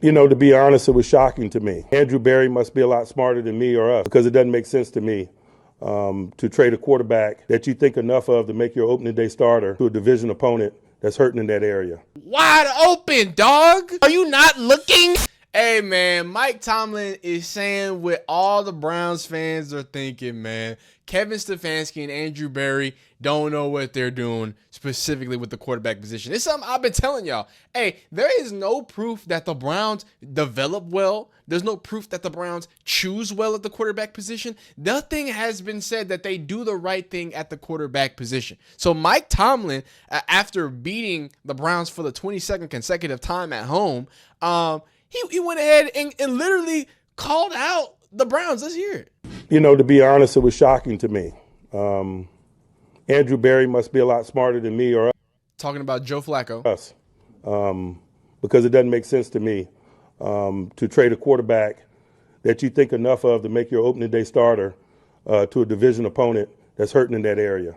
To be honest, it was shocking to me. Andrew Berry must be a lot smarter than me or us, because it doesn't make sense to me to trade a quarterback that you think enough of to make your opening day starter to a division opponent that's hurting in that area. Wide open, dog. Are you not looking? Hey, man, Mike Tomlin is saying what all the Browns fans are thinking, man. Kevin Stefanski and Andrew Berry don't know what they're doing, specifically with the quarterback position. It's something I've been telling y'all. Hey, there is no proof that the Browns develop well. There's no proof that the Browns choose well at the quarterback position. Nothing has been said that they do the right thing at the quarterback position. So Mike Tomlin, after beating the Browns for the 22nd consecutive time at home, he went ahead and literally called out the Browns. Let's hear it. To be honest, it was shocking to me. Andrew Berry must be a lot smarter than me or Talking about Joe Flacco. us, because it doesn't make sense to me to trade a quarterback that you think enough of to make your opening day starter to a division opponent that's hurting in that area.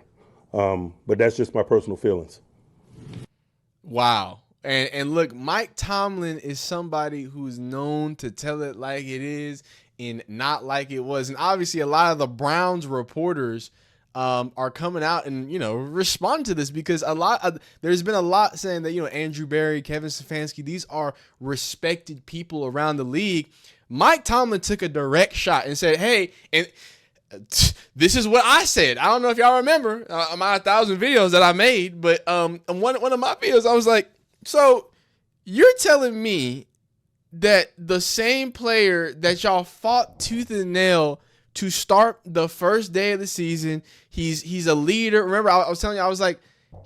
But that's just my personal feelings. Wow. And look, Mike Tomlin is somebody who's known to tell it like it is and not like it was. And obviously a lot of the Browns reporters are coming out and, respond to this, because there's been a lot saying that, Andrew Berry, Kevin Stefanski, these are respected people around the league. Mike Tomlin took a direct shot and said, hey, and this is what I said. I don't know if y'all remember my 1,000 videos that I made, but one of my videos, I was like, so you're telling me that the same player that y'all fought tooth and nail to start the first day of the season, he's a leader. Remember, I was telling you, I was like,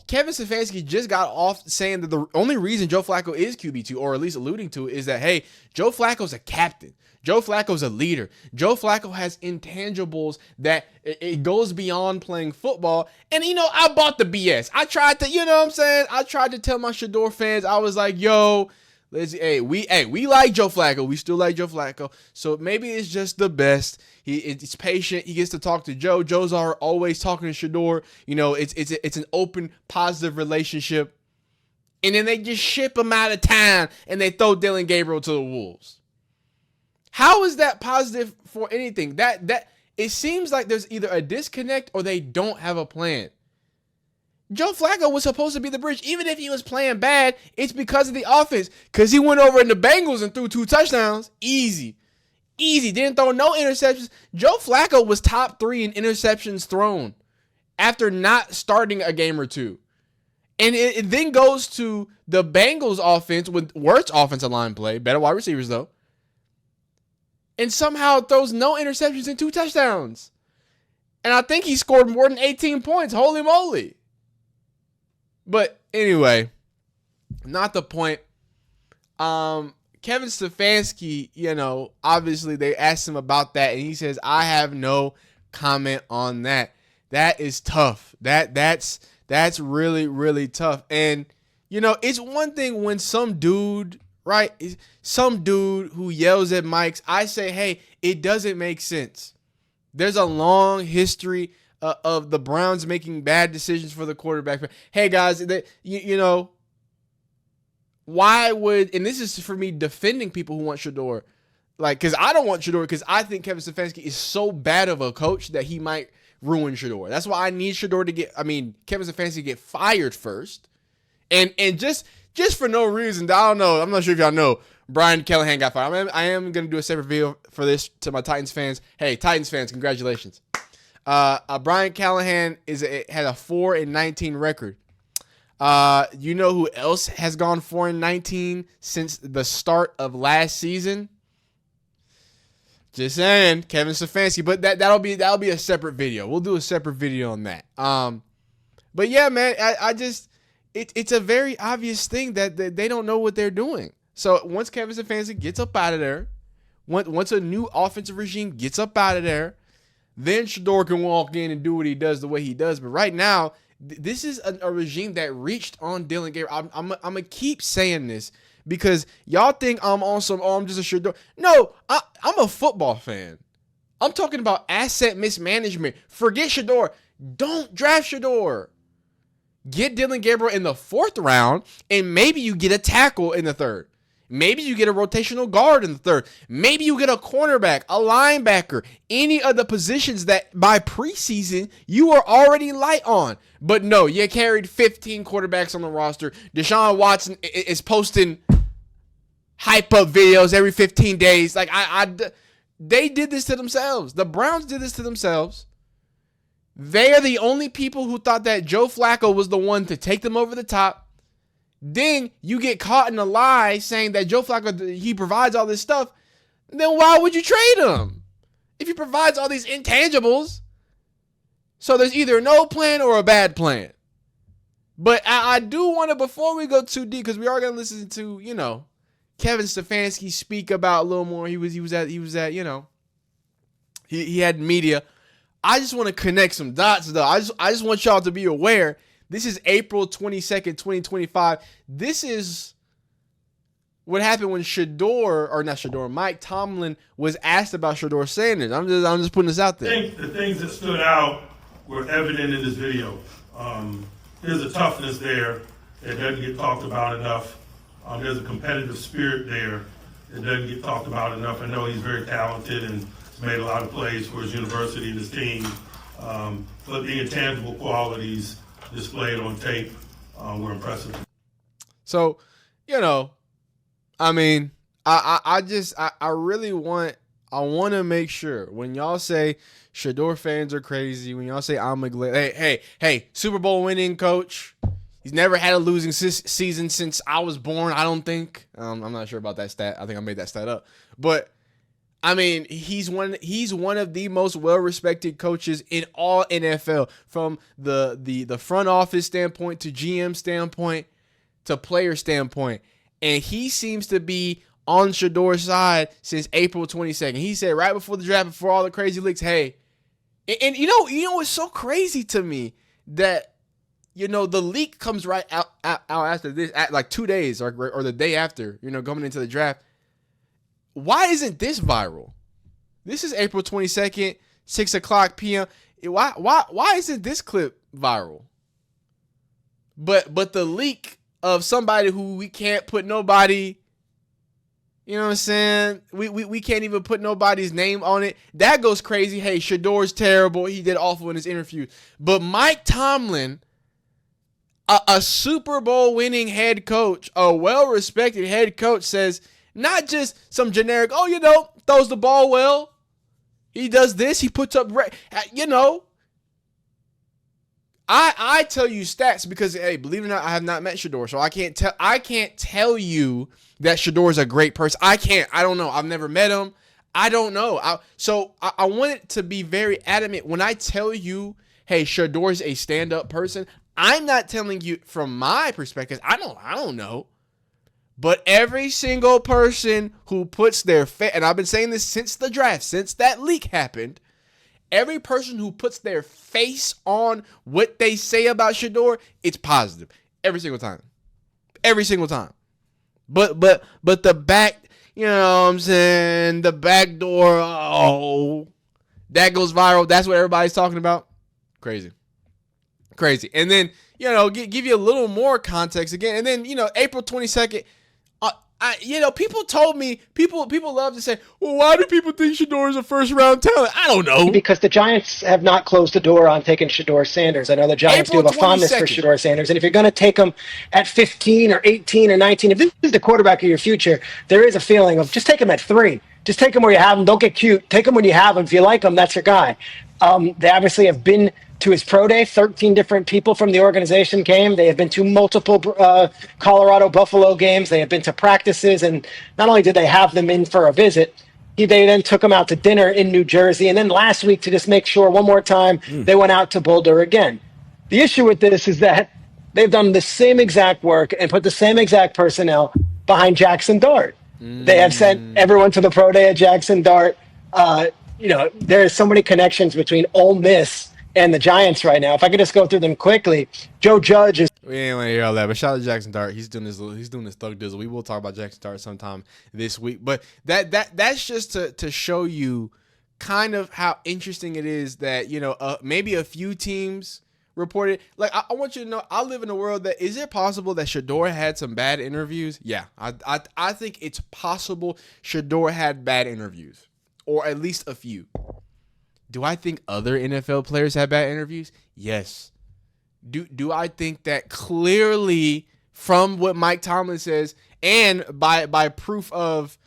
Kevin Stefanski just got off saying that the only reason Joe Flacco is QB2, or at least alluding to it, is that, hey, Joe Flacco's a captain. Joe Flacco's a leader. Joe Flacco has intangibles that it goes beyond playing football. And, I bought the BS. I tried to, I tried to tell my Shedeur fans, I was like, yo, we like Joe Flacco. We still like Joe Flacco. So maybe it's just the best. It's patient. He gets to talk to Joe. Joe's always talking to Shedeur. It's an open, positive relationship. And then they just ship him out of town and they throw Dylan Gabriel to the Wolves. How is that positive for anything? That it seems like there's either a disconnect or they don't have a plan. Joe Flacco was supposed to be the bridge. Even if he was playing bad, it's because of the offense. Because he went over in the Bengals and threw 2 touchdowns. Easy. Didn't throw no interceptions. Joe Flacco was top 3 in interceptions thrown after not starting a game or two. And it then goes to the Bengals offense with worse offensive line play. Better wide receivers, though. And somehow throws no interceptions and 2 touchdowns. And I think he scored more than 18 points. Holy moly. But anyway, not the point. Kevin Stefanski, obviously they asked him about that, and he says, I have no comment on that. That is tough. That's really, really tough. And, it's one thing when some dude, right, some dude who yells at mics, I say, hey, it doesn't make sense. There's a long history of the Browns making bad decisions for the quarterback. Hey, guys, why would, and this is for me defending people who want Shedeur, because I don't want Shedeur, because I think Kevin Stefanski is so bad of a coach that he might ruin Shedeur. That's why I need Shedeur Kevin Stefanski to get fired first. And just for no reason, I don't know, I'm not sure if y'all know, Brian Callahan got fired. I am going to do a separate video for this to my Titans fans. Hey, Titans fans, congratulations. Brian Callahan had a 4-19 record. You know who else has gone 4-19 since the start of last season? Just saying, Kevin Stefanski. But that'll be a separate video. We'll do a separate video on that. But yeah, man, it's a very obvious thing that they don't know what they're doing. So once Kevin Stefanski gets up out of there, once a new offensive regime gets up out of there, then Shedeur can walk in and do what he does the way he does. But right now, this is a regime that reached on Dylan Gabriel. I'm going to keep saying this because y'all think I'm on some, I'm just a Shedeur. No, I'm a football fan. I'm talking about asset mismanagement. Forget Shedeur. Don't draft Shedeur. Get Dylan Gabriel in the 4th round, and maybe you get a tackle in the 3rd. Maybe you get a rotational guard in the third. Maybe you get a cornerback, a linebacker, any of the positions that by preseason you are already light on. But no, you carried 15 quarterbacks on the roster. Deshaun Watson is posting hype up videos every 15 days. Like they did this to themselves. The Browns did this to themselves. They are the only people who thought that Joe Flacco was the one to take them over the top. Then you get caught in a lie saying that Joe Flacco, he provides all this stuff. Then why would you trade him if he provides all these intangibles? So there's either no plan or a bad plan. But I do want to, before we go too deep, because we are going to listen to, Kevin Stefanski speak about a little more. He was at, he had media. I just want to connect some dots though. I just want y'all to be aware. This is April 22nd, 2025. This is what happened when Mike Tomlin was asked about Shedeur Sanders. I'm just putting this out there. I think the things that stood out were evident in this video. There's a toughness there that doesn't get talked about enough. There's a competitive spirit there that doesn't get talked about enough. I know he's very talented and has made a lot of plays for his university and his team. But the intangible qualities displayed on tape were impressive. So, I really want to make sure when y'all say Shedeur fans are crazy, when y'all say I'm a hey, Super Bowl winning coach. He's never had a losing season since I was born, I don't think. I'm not sure about that stat. I think I made that stat up. But he's one of the most well-respected coaches in all NFL, from the front office standpoint to GM standpoint to player standpoint. And he seems to be on Shedeur's side since April 22nd. He said right before the draft, before all the crazy leaks, hey, and you know what's so crazy to me that the leak comes right out after this, at like 2 days or the day after, coming into the draft. Why isn't this viral? This is April 22nd, 6:00 p.m. Why isn't this clip viral? But the leak of somebody who we can't put nobody, you know what I'm saying? We can't even put nobody's name on it. That goes crazy. Hey, Shedeur's terrible. He did awful in his interview. But Mike Tomlin, a Super Bowl winning head coach, a well-respected head coach, says, not just some generic, throws the ball well. He does this. He puts up, I tell you stats because, hey, believe it or not, I have not met Shedeur, so I can't tell you that Shedeur is a great person. I can't. I don't know. I've never met him. I don't know. I want it to be very adamant when I tell you, hey, Shedeur is a stand-up person. I'm not telling you from my perspective. I don't know. But every single person who puts their and I've been saying this since the draft, since that leak happened, every person who puts their face on what they say about Shedeur, it's positive. Every single time. Every single time. But the back, you know what I'm saying, the back door, that goes viral. That's what everybody's talking about. Crazy. And then, give you a little more context again. And then, April 22nd, people told me, people love to say, well, why do people think Shedeur is a first-round talent? I don't know. Because the Giants have not closed the door on taking Shedeur Sanders. I know the Giants do have a fondness for Shedeur Sanders. And if you're going to take him at 15 or 18 or 19, if this is the quarterback of your future, there is a feeling of just take him at 3. Just take him where you have him. Don't get cute. Take him when you have him. If you like him, that's your guy. They obviously have been to his pro day. 13 different people from the organization came. They have been to multiple Colorado Buffalo games. They have been to practices. And not only did they have them in for a visit, they then took them out to dinner in New Jersey. And then last week, to just make sure one more time, they went out to Boulder again. The issue with this is that they've done the same exact work and put the same exact personnel behind Jackson Dart. They have sent everyone to the pro day at Jackson Dart. There are so many connections between Ole Miss and the Giants right now. If I could just go through them quickly, Joe Judge is. We ain't want to hear all that, but shout out to Jackson Dart. He's doing this thug dizzle. We will talk about Jackson Dart sometime this week, but that's just to show you kind of how interesting it is that maybe a few teams reported. Like, I want you to know, I live in a world that, is it possible that Shedeur had some bad interviews? Yeah, I think it's possible Shedeur had bad interviews, or at least a few. Do I think other NFL players had bad interviews? Yes. Do I think that clearly from what Mike Tomlin says and by proof of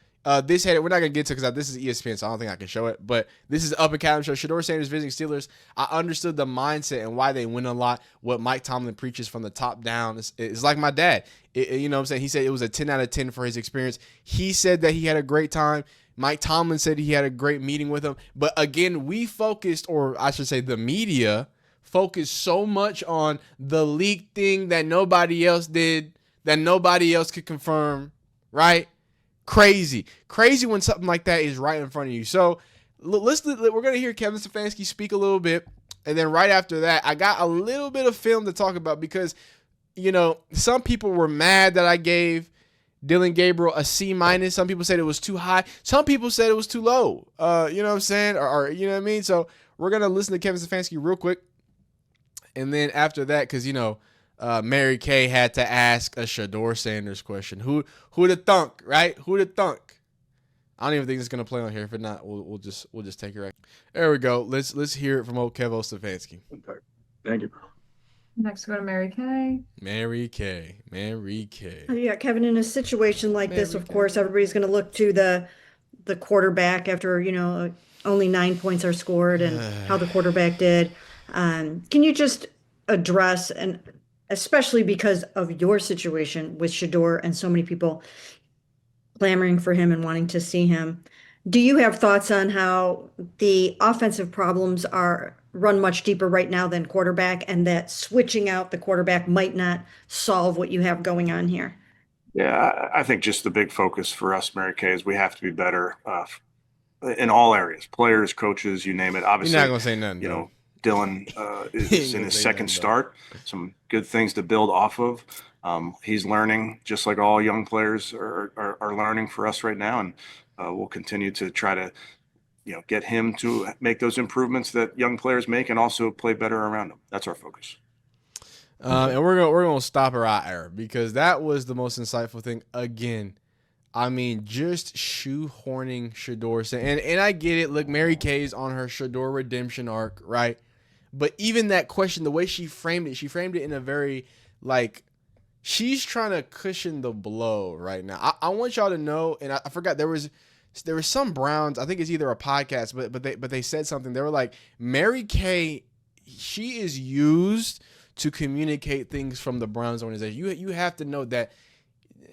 this head, we're not going to get to because this is ESPN, so I don't think I can show it, but this is Up Academy show. Shedeur Sanders visiting Steelers. I understood the mindset and why they win a lot. What Mike Tomlin preaches from the top down is like my dad. You know what I'm saying? He said it was a 10 out of 10 for his experience. He said that he had a great time. Mike Tomlin said he had a great meeting with him. But again, we focused, or I should say the media, focused so much on the leak thing that nobody else did, that nobody else could confirm, right? Crazy when something like that is right in front of you. So we're going to hear Kevin Stefanski speak a little bit. And then right after that, I got a little bit of film to talk about because, you know, some people were mad that I gave Dillon Gabriel a C-. Some people said it was too high. Some people said it was too low. You know what I'm saying? Or you know what I mean? So we're going to listen to Kevin Stefanski real quick. And then after that, because, you know, Mary Kay had to ask a Shedeur Sanders question. Who the thunk, right? Who the thunk? I don't even think it's going to play on here. If it not, we'll just take it right. There we go. Let's hear it from old Kevo Stefanski. Okay. Thank you. Next, go to Mary Kay. Mary Kay. Yeah, Kevin, in a situation like this, of course, everybody's going to look to the quarterback after, you know, only 9 points are scored and how the quarterback did. Can you just address, and especially because of your situation with Shedeur and so many people clamoring for him and wanting to see him, do you have thoughts on how the offensive problems are run much deeper right now than quarterback, and that switching out the quarterback might not solve what you have going on here? Yeah, I think just the big focus for us, Mary Kay, is we have to be better in all areas, players, coaches, you name it. Obviously, you're not gonna say nothing. You know, Dillon is in his second start. Some good things to build off of. He's learning, just like all young players are learning for us right now, and we'll continue to try to, you know, get him to make those improvements that young players make, and also play better around them. That's our focus. And we're gonna stop it right there because that was the most insightful thing. Again, I mean, just shoehorning Shedeur, and I get it. Look, Mary Kay's on her Shedeur redemption arc, right? But even that question, the way she framed it in a very, like, she's trying to cushion the blow right now. I want y'all to know, and I forgot there was some Browns, I think it's either a podcast, but they said something. They were like, Mary Kay, she is used to communicate things from the Browns organization. You have to know that,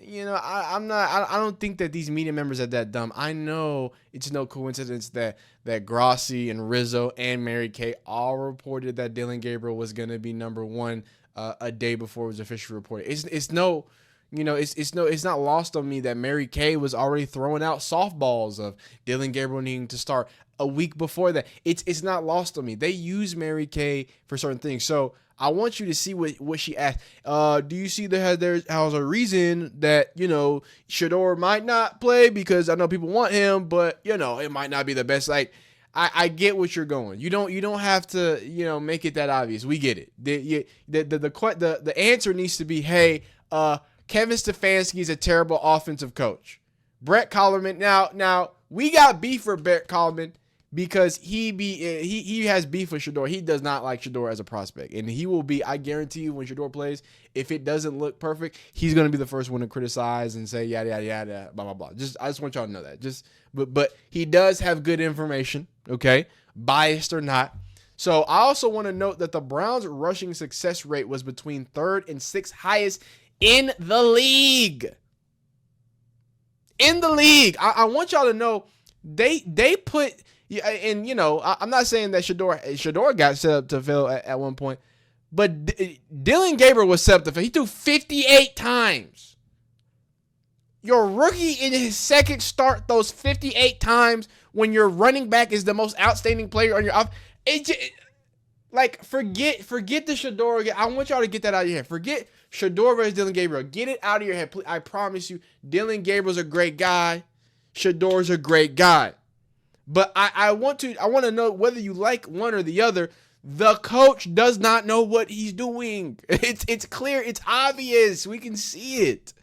you know, I don't think that these media members are that dumb. I know it's no coincidence that Grossi and Rizzo and Mary Kay all reported that Dillon Gabriel was going to be number one a day before it was officially reported. It's not lost on me that Mary Kay was already throwing out softballs of Dillon Gabriel needing to start a week before that. It's not lost on me. They use Mary Kay for certain things. So I want you to see what she asked. Do you see there's a reason that, you know, Shedeur might not play, because I know people want him, but, you know, it might not be the best. Like, I get what you're going. You don't have to, you know, make it that obvious. We get it. The answer needs to be, hey, Kevin Stefanski is a terrible offensive coach. Brett Collerman. Now we got beef for Brett Collerman because he has beef with Shedeur. He does not like Shedeur as a prospect, and he will be. I guarantee you, when Shedeur plays, if it doesn't look perfect, he's going to be the first one to criticize and say yada yada yada, blah blah blah. I just want y'all to know that. But he does have good information. Okay, biased or not. So I also want to note that the Browns' rushing success rate was between 3rd and 6th highest in the league. I want y'all to know they put, and, you know, I'm not saying that Shedeur got set up to fail at one point, but Dillon Gabriel was set up to fail. He threw 58 times. Your rookie in his second start those 58 times when your running back is the most outstanding player on your offense. Like, forget the Shedeur. I want y'all to get that out of your head. Forget Shedeur versus Dillon Gabriel. Get it out of your head. Please. I promise you, Dillon Gabriel's a great guy. Shedeur's a great guy. But I want to know whether you like one or the other. The coach does not know what he's doing. It's clear. It's obvious. We can see it.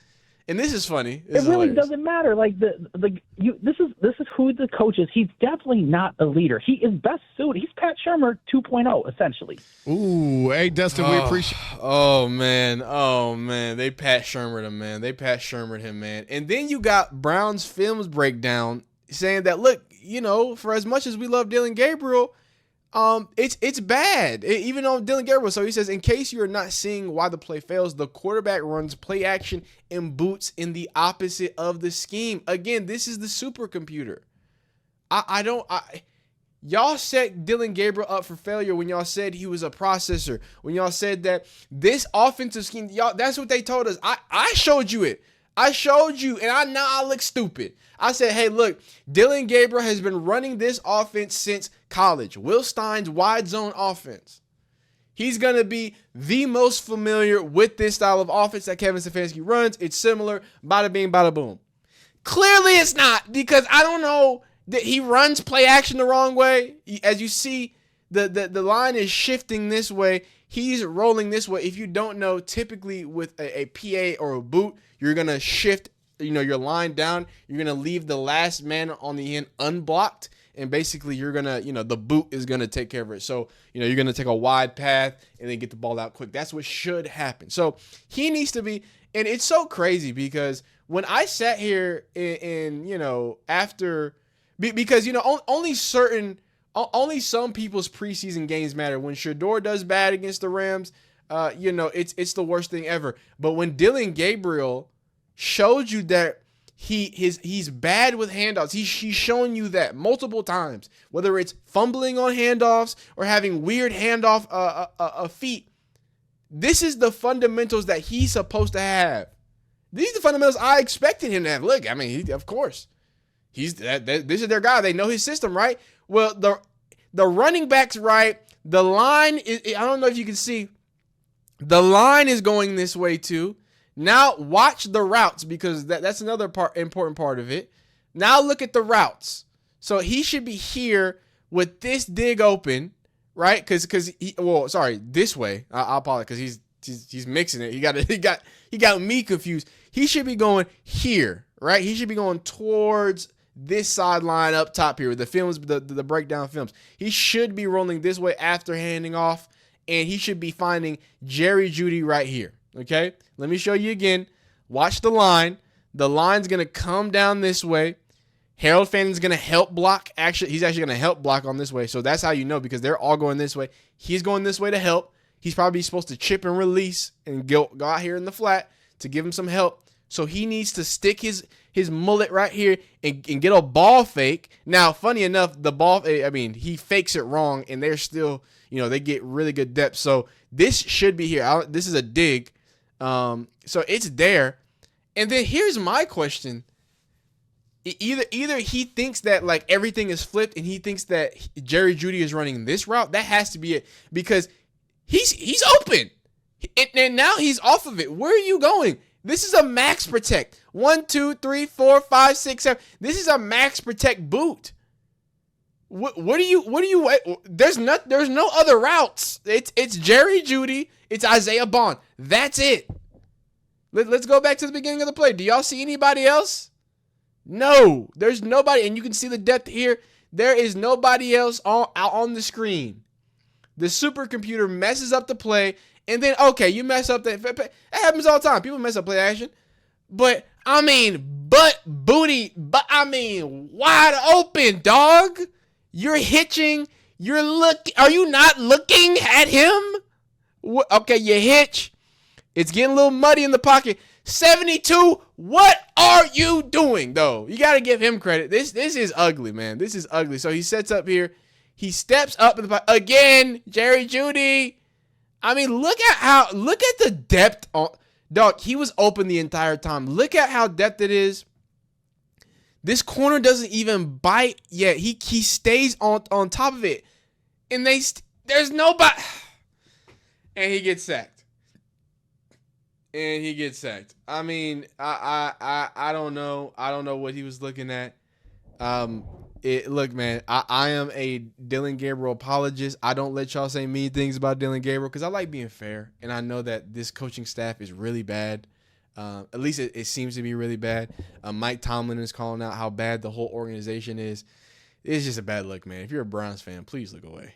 And this is funny. It really doesn't matter. Like this is who the coach is. He's definitely not a leader. He is best suited. He's Pat Shurmur 2.0 essentially. Ooh, hey Dustin, we appreciate. Oh man, they Pat Shurmured him, man. And then you got Brown's films breakdown saying that, look, for as much as we love Dylan Gabriel, it's bad. Even on Dylan Gabriel. So he says, in case you're not seeing why the play fails, the quarterback runs play action and boots in the opposite of the scheme. Again, this is the supercomputer. Y'all set Dylan Gabriel up for failure when y'all said he was a processor. When y'all said that this offensive scheme, y'all, that's what they told us. I showed you it. I showed you, and now I look stupid. I said, hey, look, Dylan Gabriel has been running this offense since college. Will Stein's wide zone offense. He's going to be the most familiar with this style of offense that Kevin Stefanski runs. It's similar, bada bing, bada boom. Clearly it's not, because I don't know that he runs play action the wrong way. As you see, the line is shifting this way. He's rolling this way. If you don't know, typically with a PA or a boot, you're going to shift, your line down. You're going to leave the last man on the end unblocked. And basically you're going to, the boot is going to take care of it. So, you're going to take a wide path and then get the ball out quick. That's what should happen. So he needs to be, and it's so crazy because when I sat here and after, because, only some people's preseason games matter. When Shedeur does bad against the Rams, it's the worst thing ever. But when Dylan Gabriel showed you that he's bad with handoffs, he's shown you that multiple times, whether it's fumbling on handoffs or having weird handoff feet. This is the fundamentals that he's supposed to have. These are the fundamentals I expected him to have. Look, I mean, of course. This is their guy. They know his system, right? Well, the running back's right. The line is, I don't know if you can see, the line is going this way too. Now watch the routes, because that's another important part of it. Now look at the routes. So he should be here with this dig open, right? Because this way. I'll apologize because he's mixing it. He got me confused. He should be going here, right? He should be going towards this sideline up top here with the films, the breakdown films. He should be rolling this way after handing off, and he should be finding Jerry Jeudy right here. Okay, let me show you again. Watch the line. The line's going to come down this way. Harold Fannon's going to help block. He's actually going to help block on this way. So that's how you know, because they're all going this way. He's going this way to help. He's probably supposed to chip and release and go out here in the flat to give him some help. So he needs to stick his mullet right here and get a ball fake. Now, funny enough, he fakes it wrong, and they're still, they get really good depth. So this should be here. This is a dig. So it's there. And then here's my question. Either he thinks that like everything is flipped and he thinks that Jerry Jeudy is running this route. That has to be it, because he's open. And now he's off of it. Where are you going? This is a max protect. 1, 2, 3, 4, 5, 6, 7. This is a max protect boot. What do you there's no other routes. It's Jerry Jeudy, it's Isaiah Bond. That's it. Let's go back to the beginning of the play. Do y'all see anybody else? No, there's nobody, and you can see the depth here. There is nobody else out on the screen. The supercomputer messes up the play, and then you mess up that happens all the time. People mess up play action. But wide open, dog. You're hitching. Are you not looking at him? Okay, you hitch. It's getting a little muddy in the pocket. 72. What are you doing, though? You got to give him credit. This is ugly, man. This is ugly. So he sets up here. He steps up in the pocket again. Jerry Jeudy. I mean, look at the depth on. Dog, he was open the entire time. Look at how depth it is. This corner doesn't even bite yet. He stays on top of it. And there's nobody. And he gets sacked. I mean, I don't know. I don't know what he was looking at. Look, man, I am a Dylan Gabriel apologist. I don't let y'all say mean things about Dylan Gabriel because I like being fair, and I know that this coaching staff is really bad. At least it seems to be really bad. Mike Tomlin is calling out how bad the whole organization is. It's just a bad look, man. If you're a Browns fan, please look away.